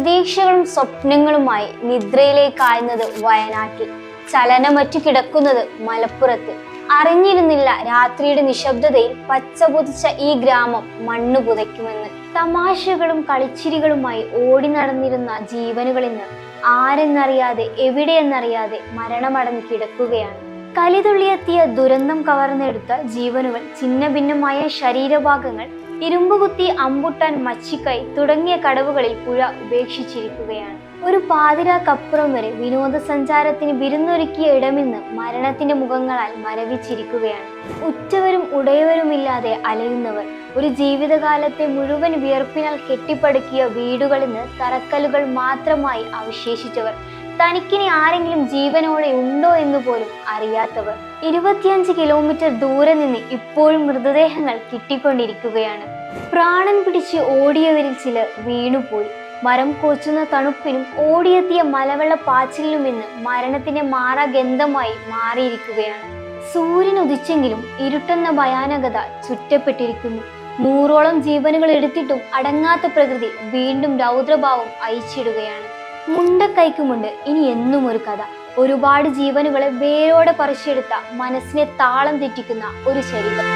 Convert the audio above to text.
പ്രതീക്ഷകളും സ്വപ്നങ്ങളുമായി നിദ്രയിലേക്കായുന്നത് വയനാട്ടിൽ, ചലനമറ്റു കിടക്കുന്നത് മലപ്പുറത്ത്. അറിഞ്ഞിരുന്നില്ല രാത്രിയുടെ നിശബ്ദതയിൽ പച്ച പുതച്ച ഈ ഗ്രാമം മണ്ണു പുതയ്ക്കുമെന്ന്. തമാശകളും കളിച്ചിരികളുമായി ഓടി നടന്നിരുന്ന ജീവനുകൾ ഇന്ന് ആരെന്നറിയാതെ എവിടെയെന്നറിയാതെ മരണമടഞ്ഞ് കിടക്കുകയാണ്. കലിതുള്ളിയെത്തിയ ദുരന്തം കവർന്നെടുത്ത ജീവനുകൾ, ഛിന്ന ഭിന്നമായ ശരീരഭാഗങ്ങൾ, ഇരുമ്പുകുത്തി അമ്പുട്ടാൻ മച്ചിക്കൈ തുടങ്ങിയ കടവുകളിൽ പുഴ ഉപേക്ഷിച്ചിരിക്കുകയാണ്. ഒരു പാതിരാക്കപ്പുറം വരെ വിനോദസഞ്ചാരത്തിന് വിരുന്നൊരുക്കിയ ഇടമിന്ന് മരണത്തിന്റെ മുഖങ്ങളാൽ മരവിച്ചിരിക്കുകയാണ്. ഉറ്റവരും ഉടയവരുമില്ലാതെ അലയുന്നവർ, ഒരു ജീവിതകാലത്തെ മുഴുവൻ വിയർപ്പിനാൽ കെട്ടിപ്പടുക്കിയ വീടുകളിന്ന് തറക്കല്ലുകൾ മാത്രമായി അവശേഷിച്ചവർ, തനിക്കിനി ആരെങ്കിലും ജീവനോടെ ഉണ്ടോ എന്ന് പോലും അറിയാത്തവർ. 25 കിലോമീറ്റർ ദൂരെ നിന്ന് ഇപ്പോഴും മൃതദേഹങ്ങൾ കിട്ടിക്കൊണ്ടിരിക്കുകയാണ്. പ്രാണൻ പിടിച്ച് ഓടിയവരിൽ ചിലർ വീണുപോയി. മരം കോച്ചുന്ന തണുപ്പിനും ഓടിയെത്തിയ മലവെള്ള പാച്ചിലിനും ഇന്ന് മരണത്തിന്റെ മാറാഗന്ധമായി മാറിയിരിക്കുകയാണ്. സൂര്യൻ ഉദിച്ചെങ്കിലും ഇരുട്ടെന്ന ഭയാനകത ചുറ്റപ്പെട്ടിരിക്കുന്നു. 100ഓളം ജീവനുകൾ എടുത്തിട്ടും അടങ്ങാത്ത പ്രകൃതി വീണ്ടും രൗദ്രഭാവം അയച്ചിടുകയാണ്. മുണ്ടക്കൈക്കുമുണ്ട് ഇനി എന്നും ഒരു കഥ. ഒരുപാട് ജീവനുകളെ വേരോടെ പറിച്ചെടുത്ത, മനസ്സിനെ താളം തെറ്റിക്കുന്ന ഒരു ചരിത്രം.